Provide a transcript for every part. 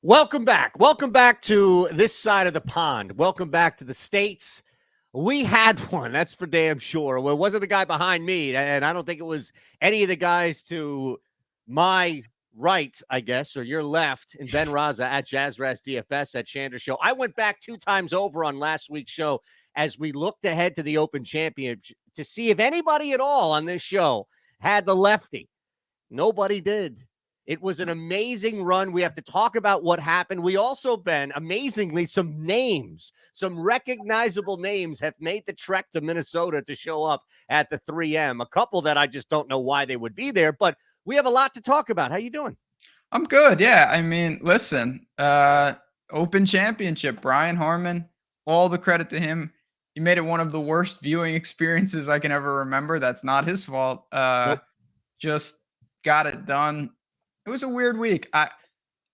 Welcome back. Welcome back to this side of the pond. Welcome back to the States. We had one, that's for damn sure. Well, it wasn't the guy behind me, and I don't think it was any of the guys to my right, I guess, or your left, and Ben Rasa at JazzRaz DFS at Shander Show. I went back 2 times over on last week's show as we looked ahead to the Open Championship to see if anybody at all on this show had the lefty. Nobody did. It was an amazing run. We have to talk about what happened. We also, Ben, amazingly, some names, some recognizable names have made the trek to Minnesota to show up at the 3M. A couple that I just don't know why they would be there, but we have a lot to talk about. How you doing? I'm good. Yeah. I mean, listen, Open Championship, Brian Harman, all the credit to him. He made it one of the worst viewing experiences I can ever remember. That's not his fault. Nope. Just got it done. It was a weird week.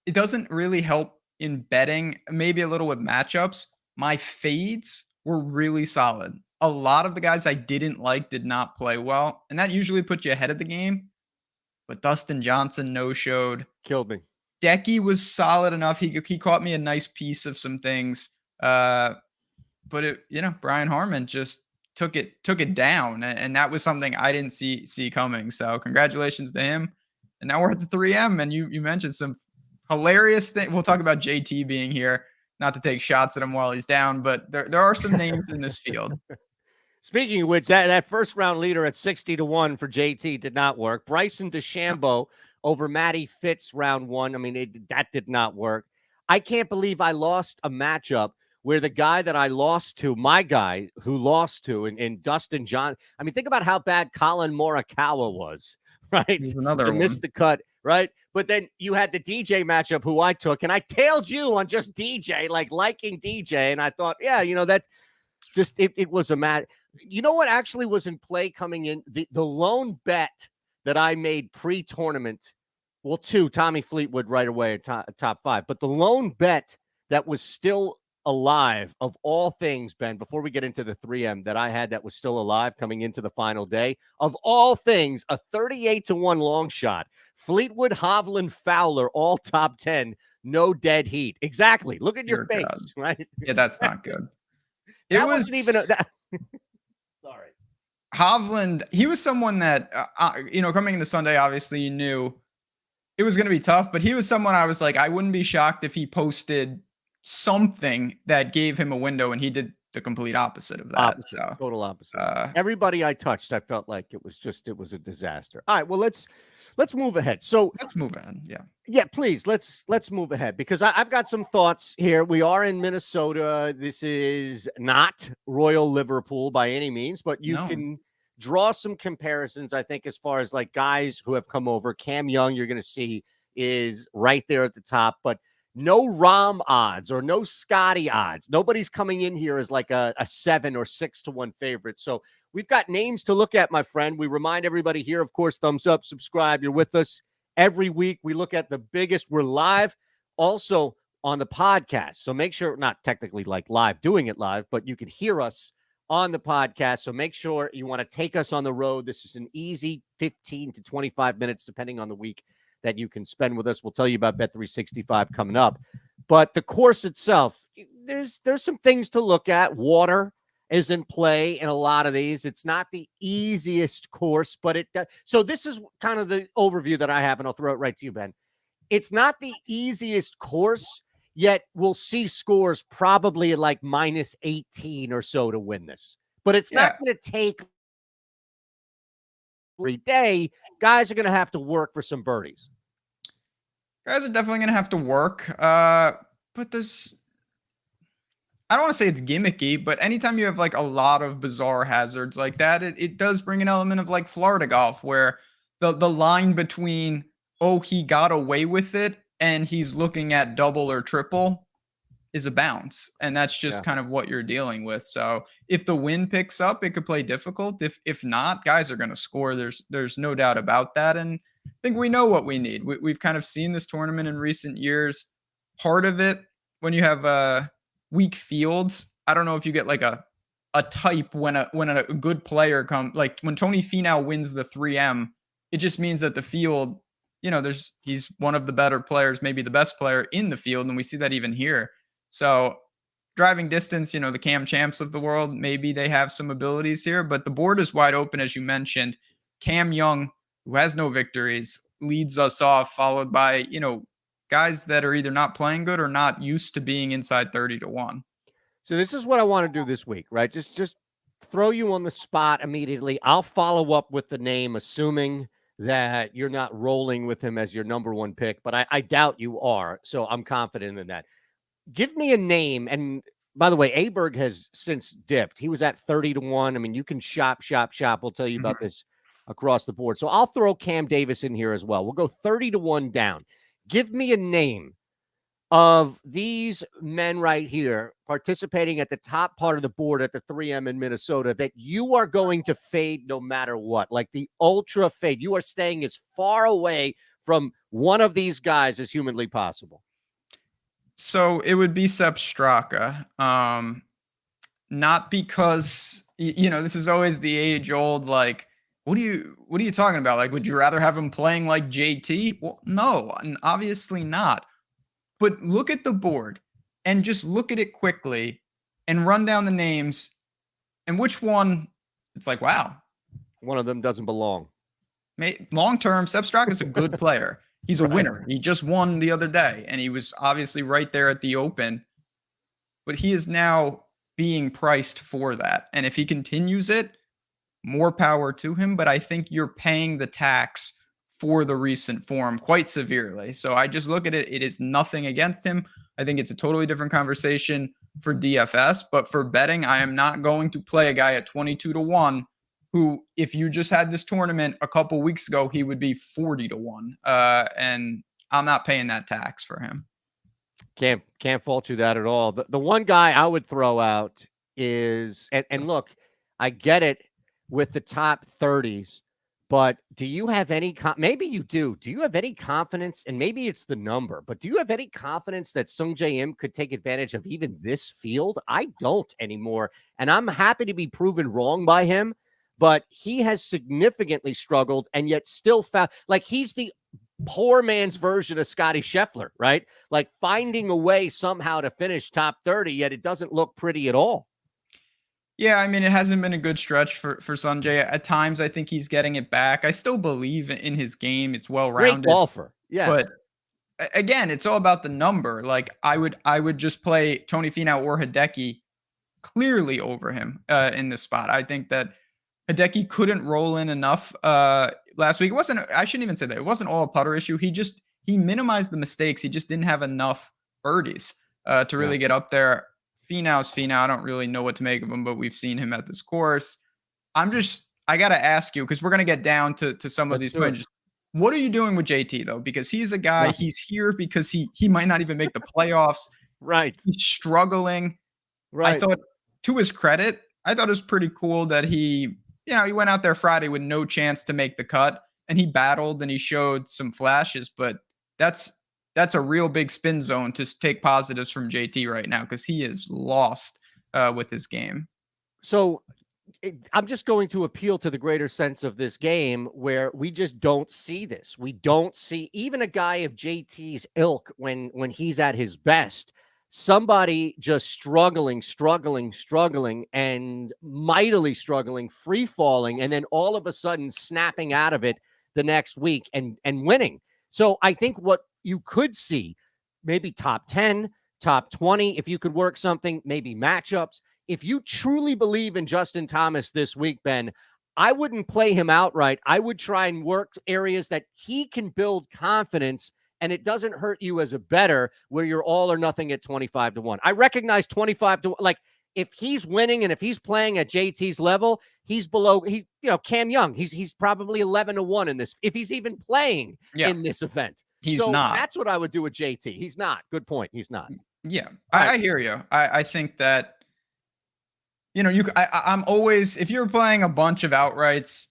It doesn't really help in betting, maybe a little with matchups. My fades were really solid. A lot of the guys I didn't like did not play well, and that usually puts you ahead of the game. But Dustin Johnson no-showed. Killed me. Decky was solid enough. He caught me a nice piece of some things. But Brian Harman just took it down, and that was something I didn't see coming. So congratulations to him. And now we're at the 3M, and you mentioned some hilarious thing. We'll talk about JT being here, not to take shots at him while he's down, but there are some names in this field. Speaking of which, that first round leader at 60-1 for JT did not work. Bryson DeChambeau over Matty Fitz round 1. I mean, that did not work. I can't believe I lost a matchup where the guy that I lost to, my guy who lost to, in Dustin John. I mean, think about how bad Colin Morikawa was, right? Here's another to one. miss the cut, right? But then you had the DJ matchup who I took, and I tailed you on just DJ, liking DJ, and I thought, yeah, that's just it was a match. You know what actually was in play coming in? The lone bet that I made pre-tournament, well, 2, Tommy Fleetwood right away at top 5, but the lone bet that was still alive of all things, Ben, before we get into the 3M that I had that was still alive coming into the final day, of all things, a 38-1 long shot. Fleetwood, Hovland, Fowler, all top 10, no dead heat. Exactly. Look at your face, God. right? Yeah, that's not good. That wasn't even sorry. Hovland, he was someone that, coming into Sunday, obviously you knew it was going to be tough, but he was someone I was like, I wouldn't be shocked if he posted something that gave him a window, and he did the complete opposite of that. Total opposite. Everybody I touched, I felt like it was a disaster. All right, well, let's move ahead. So let's move ahead. Yeah, please. Let's move ahead because I've got some thoughts here. We are in Minnesota. This is not Royal Liverpool by any means, but you can draw some comparisons, I think, as far as like guys who have come over. Cam Young, you're going to see, is right there at the top, but no Rahm odds or no Scotty odds. Nobody's coming in here as like a 7 or 6-1 favorite. So we've got names to look at, my friend. We remind everybody here, of course, thumbs up, subscribe. You're with us every week. We look at the biggest. We're live also on the podcast. So make sure, not technically like live, doing it live, but you can hear us on the podcast. So make sure you want to take us on the road. This is an easy 15 to 25 minutes, depending on the week, that you can spend with us. We'll tell you about Bet365 coming up. But the course itself, there's some things to look at. Water is in play in a lot of these. It's not the easiest course, but it does. So this is kind of the overview that I have, and I'll throw it right to you, Ben. It's not the easiest course, yet we'll see scores probably at like minus 18 or so to win this. But it's not going to take every day. Guys are going to have to work for some birdies. Guys are definitely going to have to work. But there's, I don't want to say it's gimmicky, but anytime you have like a lot of bizarre hazards like that, it does bring an element of like Florida golf, where the line between, oh, he got away with it and he's looking at double or triple is a bounce. And that's just kind of what you're dealing with. So if the wind picks up, it could play difficult. If not, guys are going to score. There's no doubt about that. And I think we know what we need. We've kind of seen this tournament in recent years. Part of it, when you have weak fields, I don't know if you get like a type when a good player comes, like when Tony Finau wins the 3M, it just means that the field he's one of the better players, maybe the best player in the field, and we see that even here. So driving distance, the Cam Champs of the world, maybe they have some abilities here, but the board is wide open, as you mentioned. Cam Young, who has no victories, leads us off, followed by, guys that are either not playing good or not used to being inside 30-1. So this is what I want to do this week, right? Just throw you on the spot immediately. I'll follow up with the name, assuming that you're not rolling with him as your number one pick, but I doubt you are. So I'm confident in that. Give me a name. And by the way, Aberg has since dipped. He was at 30-1. I mean, you can shop. We'll tell you about this across the board. So I'll throw Cam Davis in here as well. We'll go 30-1 down. Give me a name of these men right here participating at the top part of the board at the 3M in Minnesota that you are going to fade no matter what, like the ultra fade. You are staying as far away from one of these guys as humanly possible. So it would be Sepp Straka. Not because, this is always the age old, like, what are you talking about? Like, would you rather have him playing like JT? Well, no, and obviously not. But look at the board and just look at it quickly and run down the names. And which one, it's like, wow. One of them doesn't belong. Long term, Sepp Straka is a good player. He's a winner. He just won the other day, and he was obviously right there at the Open. But he is now being priced for that. And if he continues it, more power to him. But I think you're paying the tax for the recent form quite severely. So I just look at it. It is nothing against him. I think it's a totally different conversation for DFS. But for betting, I am not going to play a guy at 22-1 who, if you just had this tournament a couple weeks ago, he would be 40-1. And I'm not paying that tax for him. Can't fault you that at all. The one guy I would throw out is, and look, I get it with the top 30s, but do you have any, maybe you do. Do you have any confidence, and maybe it's the number, but do you have any confidence that Sung Jae Im could take advantage of even this field? I don't anymore. And I'm happy to be proven wrong by him, but he has significantly struggled and yet still found, like, he's the poor man's version of Scotty Scheffler, right? Like finding a way somehow to finish top 30, yet it doesn't look pretty at all. Yeah, I mean, it hasn't been a good stretch for Sanjay. At times, I think he's getting it back. I still believe in his game. It's well-rounded. Great golfer, yes. But again, it's all about the number. Like, I would just play Tony Finau or Hideki clearly over him in this spot. I think that Hideki couldn't roll in enough last week. I shouldn't even say that. It wasn't all a putter issue. He minimized the mistakes. He just didn't have enough birdies to really get up there. Finau's Finau. I don't really know what to make of him, but we've seen him at this course. I got to ask you, because we're going to get down to some of these points. What are you doing with JT, though? Because he's a guy, he's here because he might not even make the playoffs. Right. He's struggling. Right. I thought, to his credit, I thought it was pretty cool that he went out there Friday with no chance to make the cut, and he battled and he showed some flashes, but that's a real big spin zone to take positives from JT right now, because he is lost with his game. So I'm just going to appeal to the greater sense of this game where we just don't see this. We don't see even a guy of JT's ilk when he's at his best. Somebody just struggling, and mightily struggling, free falling, and then all of a sudden snapping out of it the next week and winning. So I think what you could see, maybe top 10, top 20, if you could work something, maybe matchups. If you truly believe in Justin Thomas this week, Ben, I wouldn't play him outright. I would try and work areas that he can build confidence, and it doesn't hurt you as a bettor where you're all or nothing at 25-1. I recognize 25-1. Like, if he's winning and if he's playing at JT's level, he's below. Cam Young. He's probably 11-1 in this. If he's even playing in this event, he's not. That's what I would do with JT. He's not. Good point. He's not. Yeah, I hear you. I think that I'm always, if you're playing a bunch of outrights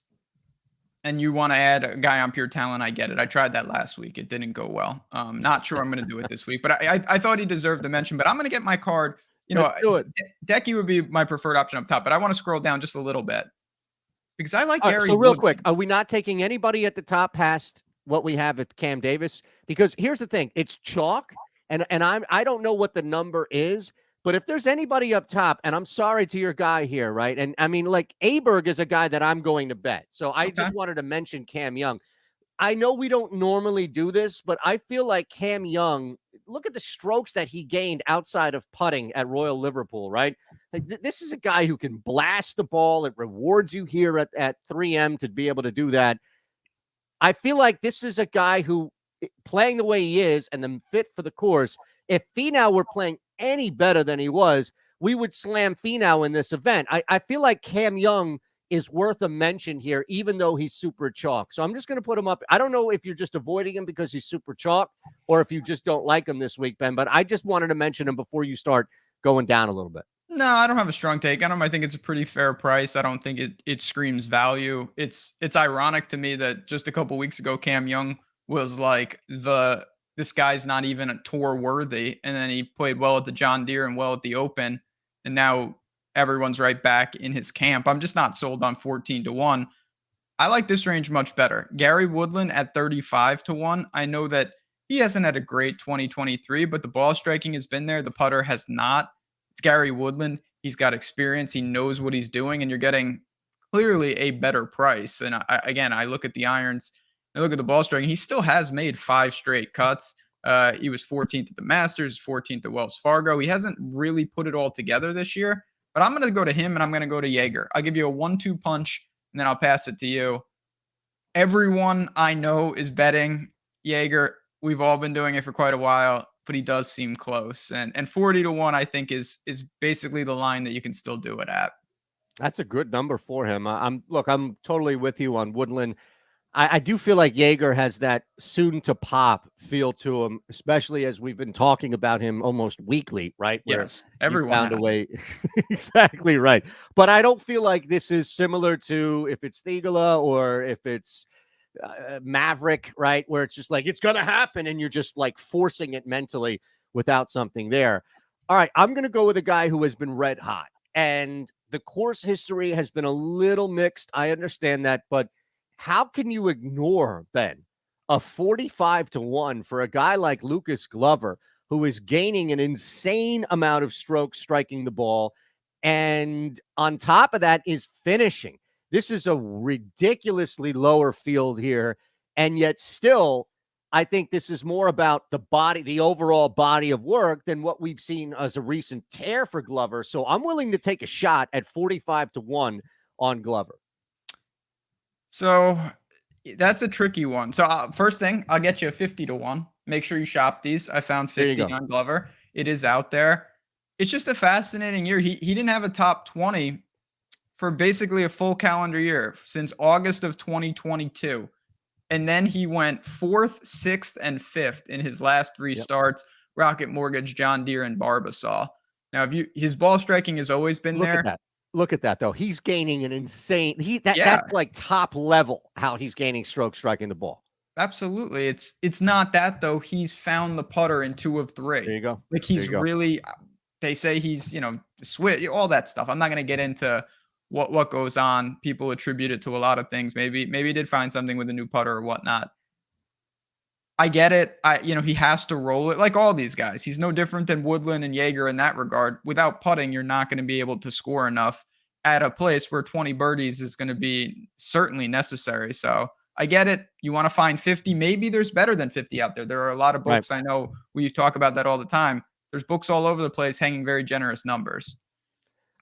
and you want to add a guy on pure talent, I get it. I tried that last week. It didn't go well. Not sure I'm going to do it this week, but I thought he deserved the mention. But I'm going to get my card. Decky would be my preferred option up top, but I want to scroll down just a little bit because I like Gary. So real quick, are we not taking anybody at the top past what we have at Cam Davis? Because here's the thing, it's chalk, and I don't know what the number is, but if there's anybody up top, and I'm sorry to your guy here, right? And I mean, like Aberg is a guy that I'm going to bet. So I Okay. just wanted to mention Cam Young. I know we don't normally do this, but I feel like Cam Young, look at the strokes that he gained outside of putting at Royal Liverpool, right? Like, this is a guy who can blast the ball. It rewards you here at 3M to be able to do that. I feel like this is a guy who, playing the way he is and then fit for the course, if Finau were playing any better than he was, we would slam Finau in this event. I feel like Cam Young is worth a mention here, even though he's super chalk. So I'm just going to put him up. I don't know if you're just avoiding him because he's super chalk or if you just don't like him this week, Ben, but I just wanted to mention him before you start going down a little bit. No, I don't have a strong take on him. I think it's a pretty fair price. I don't think it screams value. It's ironic to me that just a couple weeks ago Cam Young was like this guy's not even a tour worthy, and then he played well at the John Deere and well at the Open, and now everyone's right back in his camp. I'm just not sold on 14-1. I like this range much better. Gary Woodland at 35-1. I know that he hasn't had a great 2023, but the ball striking has been there. The putter has not. It's Gary Woodland. He's got experience. He knows what he's doing, and you're getting clearly a better price. And again, I look at the irons, I look at the ball striking. He still has made 5 straight cuts. He was 14th at the Masters, 14th at Wells Fargo. He hasn't really put it all together this year, but I'm going to go to him and I'm going to go to Jaeger. I'll give you a 1-2 punch and then I'll pass it to you. Everyone I know is betting Jaeger. We've all been doing it for quite a while, but he does seem close. And 40-1, I think, is basically the line that you can still do it at. That's a good number for him. I'm totally with you on Woodland. I do feel like Jaeger has that soon to pop feel to him, especially as we've been talking about him almost weekly, right? Where Yes, everyone found a has. way. Exactly right. But I don't feel like this is similar to if it's Thigala or if it's Maverick, right? Where it's just like, it's going to happen. And you're just like forcing it mentally without something there. All right. I'm going to go with a guy who has been red hot. And the course history has been a little mixed. I understand that. But how can you ignore, Ben, a 45-1 for a guy like Lucas Glover, who is gaining an insane amount of strokes striking the ball, and on top of that is finishing? This is a ridiculously lower field here, and yet still, I think this is more about the overall body of work than what we've seen as a recent tear for Glover. So I'm willing to take a shot at 45-1 on Glover. So that's a tricky one. So first thing, I'll get you a 50-1. Make sure you shop these. I found 50 on Glover. It is out there. It's just a fascinating year. He didn't have a top 20 for basically a full calendar year since August of 2022. And then he went 4th, 6th, and 5th in his last 3 starts: Rocket Mortgage, John Deere, and Barbasol. Now, his ball striking has always been there. Look at that, though. He's gaining an insane. That's like top level how he's gaining strokes striking the ball. Absolutely. It's not that, though. He's found the putter in 2 of 3. There you go. Like, he's really. They say he's, switch, all that stuff. I'm not going to get into what goes on. People attribute it to a lot of things. Maybe he did find something with a new putter or whatnot. I get it. He has to roll it like all these guys. He's no different than Woodland and Jaeger in that regard. Without putting, you're not going to be able to score enough at a place where 20 birdies is going to be certainly necessary. So I get it. You want to find 50. Maybe there's better than 50 out there. There are a lot of books. Right. I know we talk about that all the time. There's books all over the place hanging very generous numbers.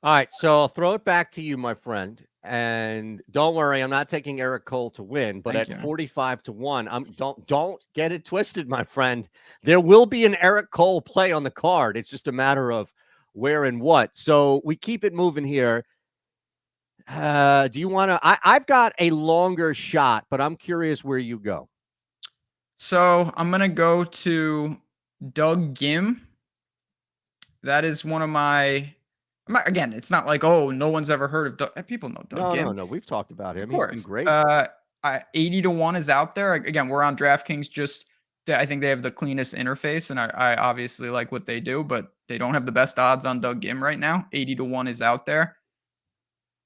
All right. So I'll throw it back to you, my friend. And don't worry, I'm not taking Eric Cole to win, but at 45-1, don't get it twisted, my friend. There will be an Eric Cole play on the card. It's just a matter of where and what. So we keep it moving here. Do you want to? I've got a longer shot, but I'm curious where you go. So I'm gonna go to Doug Ghim. That is one of my. Again, it's not like, oh, no one's ever heard of Doug. People know Doug Ghim. No. We've talked about him. Of course. He's been great. 80-1 is out there. Again, we're on DraftKings. I think they have the cleanest interface, and I obviously like what they do, but they don't have the best odds on Doug Ghim right now. 80-1 is out there.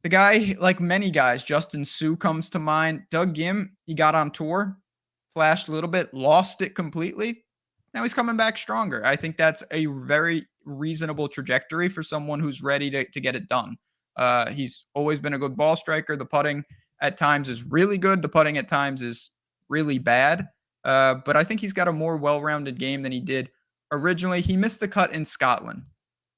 The guy, like many guys, Justin Suh comes to mind. Doug Ghim, he got on tour. flashed a little bit, lost it completely. Now he's coming back stronger. I think that's a very reasonable trajectory for someone who's ready to get it done. He's always been a good ball striker. The putting at times is really good. The putting at times is really bad. But I think he's got a more well-rounded game than he did originally. He missed the cut in Scotland.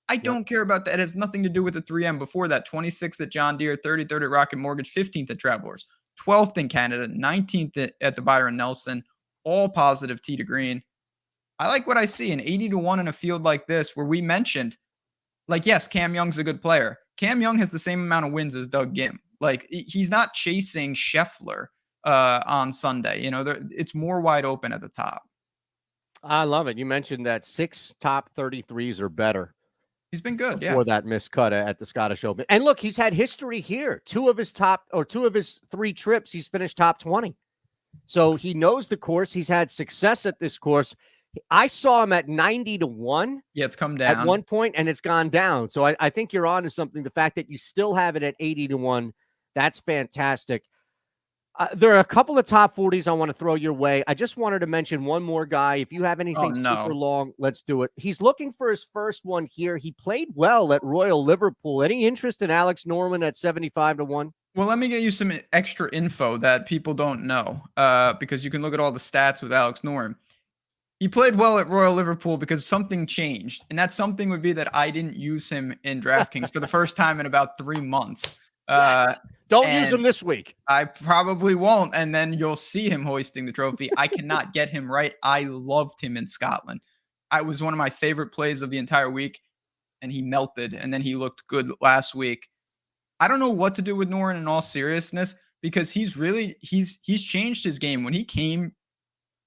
I Yep. don't care about that. It has nothing to do with the 3M. Before that, 26th at John Deere, 33rd at Rocket Mortgage, 15th at Travelers, 12th in Canada, 19th at the Byron Nelson, all positive tee to green. I like what I see. An 80-1 in a field like this, where we mentioned, like, yes, Cam Young's a good player. Cam Young has the same amount of wins as Doug Gim. Like, he's not chasing Scheffler on Sunday. It's more wide open at the top. I love it. You mentioned that 6 top 33s or better. He's been good, before that miscut at the Scottish Open. And look, he's had history here. 2 of his 3 trips, he's finished top 20. So he knows the course. He's had success at this course. I saw him at 90-1. Yeah, it's come down at one point, and it's gone down. So I think you're on to something. The fact that you still have it at 80-1, that's fantastic. There are a couple of top 40s I want to throw your way. I just wanted to mention one more guy. If you have anything super long, let's do it. He's looking for his first one here. He played well at Royal Liverpool. Any interest in Alex Norman at 75-1? Well, let me get you some extra info that people don't know, because you can look at all the stats with Alex Norman. He played well at Royal Liverpool because something changed, and that something would be that I didn't use him in DraftKings for the first time in about 3 months. Don't use him this week. I probably won't, and then you'll see him hoisting the trophy. I cannot get him right. I loved him in Scotland. I was one of my favorite plays of the entire week, and he melted, and then he looked good last week. I don't know what to do with Noren in all seriousness, because he's changed his game. When he came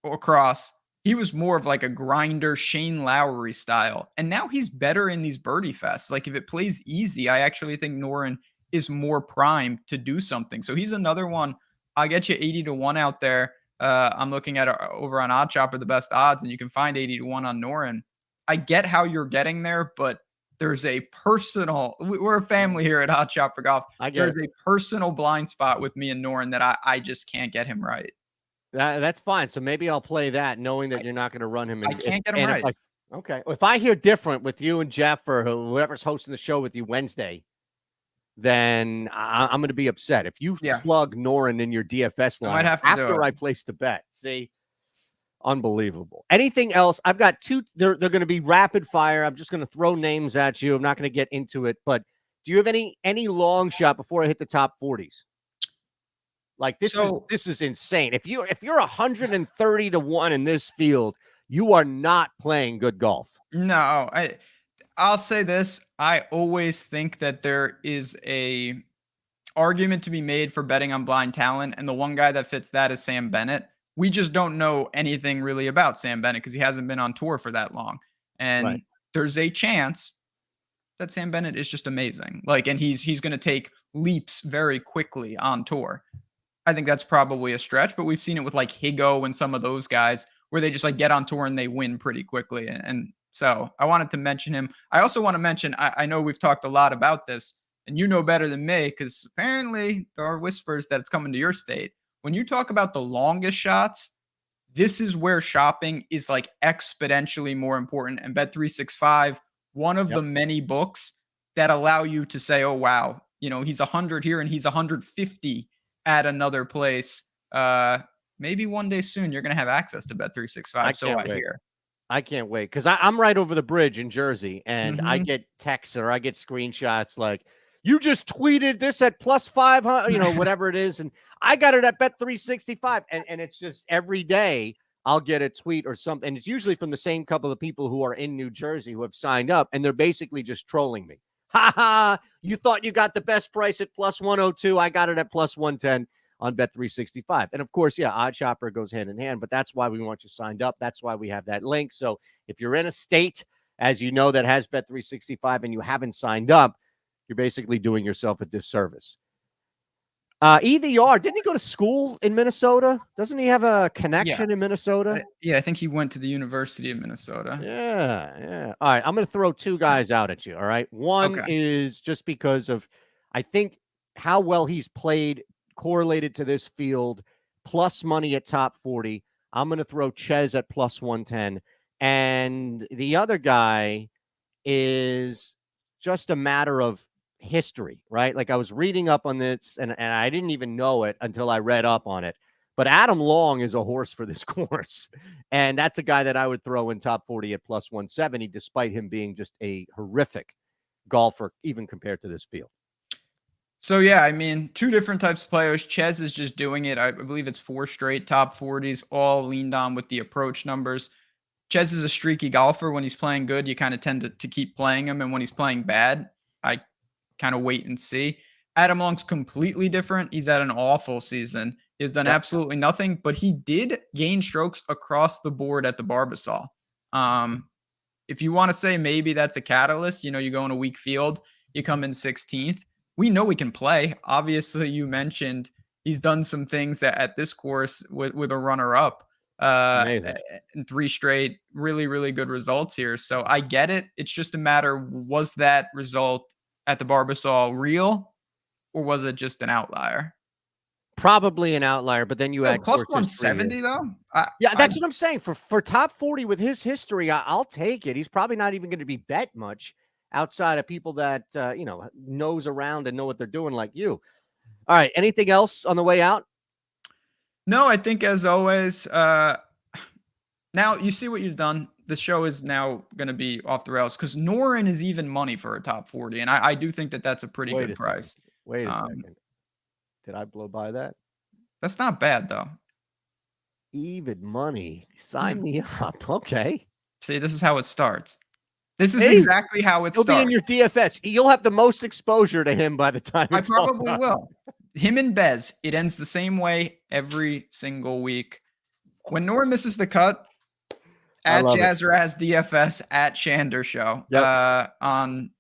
across, he was more of like a grinder, Shane Lowry style, and now he's better in these birdie fests. Like, if it plays easy, I actually think Noren is more primed to do something. So he's another one. I'll get you 80-1 out there. I'm looking at over on OddsShopper, the best odds, and you can find 80-1 on Noren. I get how you're getting there, but there's a personal, we're a family here at OddsShopper Golf. There's a personal blind spot with me and Noren that I just can't get him right. That's fine. So maybe I'll play that, knowing that you're not going to run him. I can't get him right. Okay. If I hear different with you and Jeff or whoever's hosting the show with you Wednesday, then I'm going to be upset. If you plug Noren in your DFS line after I place the bet, see, unbelievable. Anything else? I've got 2. They're going to be rapid fire. I'm just going to throw names at you. I'm not going to get into it, but do you have any long shot before I hit the top 40s? Like, this is insane. If you're 130-1 in this field, you are not playing good golf. No, I'll say this. I always think that there is a argument to be made for betting on blind talent, and the one guy that fits that is Sam Bennett. We just don't know anything really about Sam Bennett because he hasn't been on tour for that long. And there's a chance that Sam Bennett is just amazing. Like, and he's going to take leaps very quickly on tour. I think that's probably a stretch, but we've seen it with like Higo and some of those guys where they just like get on tour and they win pretty quickly. And so I wanted to mention him. I also want to mention, I know we've talked a lot about this, and you know better than me, because apparently there are whispers that it's coming to your state. When you talk about the longest shots, this is where shopping is like exponentially more important. And Bet365, one of the many books that allow you to say, oh, wow, he's 100 here and he's 150 at another place. Maybe one day soon you're going to have access to Bet365. I hear. I can't wait, because I'm right over the bridge in Jersey, and I get texts or I get screenshots like, you just tweeted this at +500, whatever it is, and I got it at Bet365, and it's just every day I'll get a tweet or something, and it's usually from the same couple of people who are in New Jersey who have signed up, and they're basically just trolling me. Ha ha! You thought you got the best price at +102. I got it at +110 on Bet365. And of course, OddsShopper goes hand in hand, but that's why we want you signed up. That's why we have that link. So if you're in a state, as you know, that has Bet365 and you haven't signed up, you're basically doing yourself a disservice. EVR, didn't he go to school in Minnesota? Doesn't he have a connection in Minnesota? I think he went to the University of Minnesota. Yeah. All right, I'm going to throw 2 guys out at you, all right? One is just because of, I think, how well he's played correlated to this field, plus money at top 40. I'm going to throw Ches at plus 110. And the other guy is just a matter of history, right? Like I was reading up on this and I didn't even know it until I read up on it. But Adam Long is a horse for this course. And that's a guy that I would throw in top 40 at plus 170, despite him being just a horrific golfer, even compared to this field. So, yeah, I mean, two different types of players. Ches is just doing it. I believe it's 4 straight top 40s, all leaned on with the approach numbers. Ches is a streaky golfer. When he's playing good, you kind of tend to keep playing him. And when he's playing bad, I kind of wait and see. Adam Long's completely different. He's had an awful season. He has done absolutely nothing, but he did gain strokes across the board at the Barbasol. If you want to say maybe that's a catalyst, you go in a weak field, you come in 16th. We know we can play. Obviously, you mentioned he's done some things at this course with a runner-up. Amazing. And 3 straight really, really good results here. So I get it. It's just a matter, was that result at the Barbasol real, or was it just an outlier? Probably an outlier, but then you add plus 170 though. That's what I'm saying. For top 40 with his history, I'll take it. He's probably not even going to be bet much outside of people that nose around and know what they're doing, like you. All right. Anything else on the way out? No, I think as always. Now you see what you've done. The show is now going to be off the rails because Norin is even money for a top 40, and I do think that that's a pretty good price. Wait a second. Did I blow by that? That's not bad though. Even money. Sign me up. Okay. See, this is how it starts. This is exactly how it starts. He'll be in your DFS. You'll have the most exposure to him by the time I probably will. Him and Bez, it ends the same way every single week. When Nora misses the cut, at Jazraz DFS, at Shander Show, on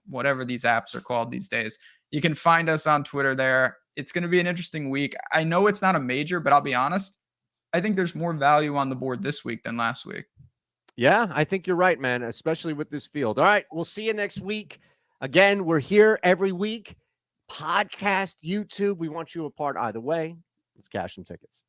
whatever these apps are called these days. You can find us on Twitter there. It's going to be an interesting week. I know it's not a major, but I'll be honest. I think there's more value on the board this week than last week. Yeah, I think you're right, man, especially with this field. All right, we'll see you next week. Again, we're here every week. Podcast, YouTube. We want you a part either way. Let's cash some tickets.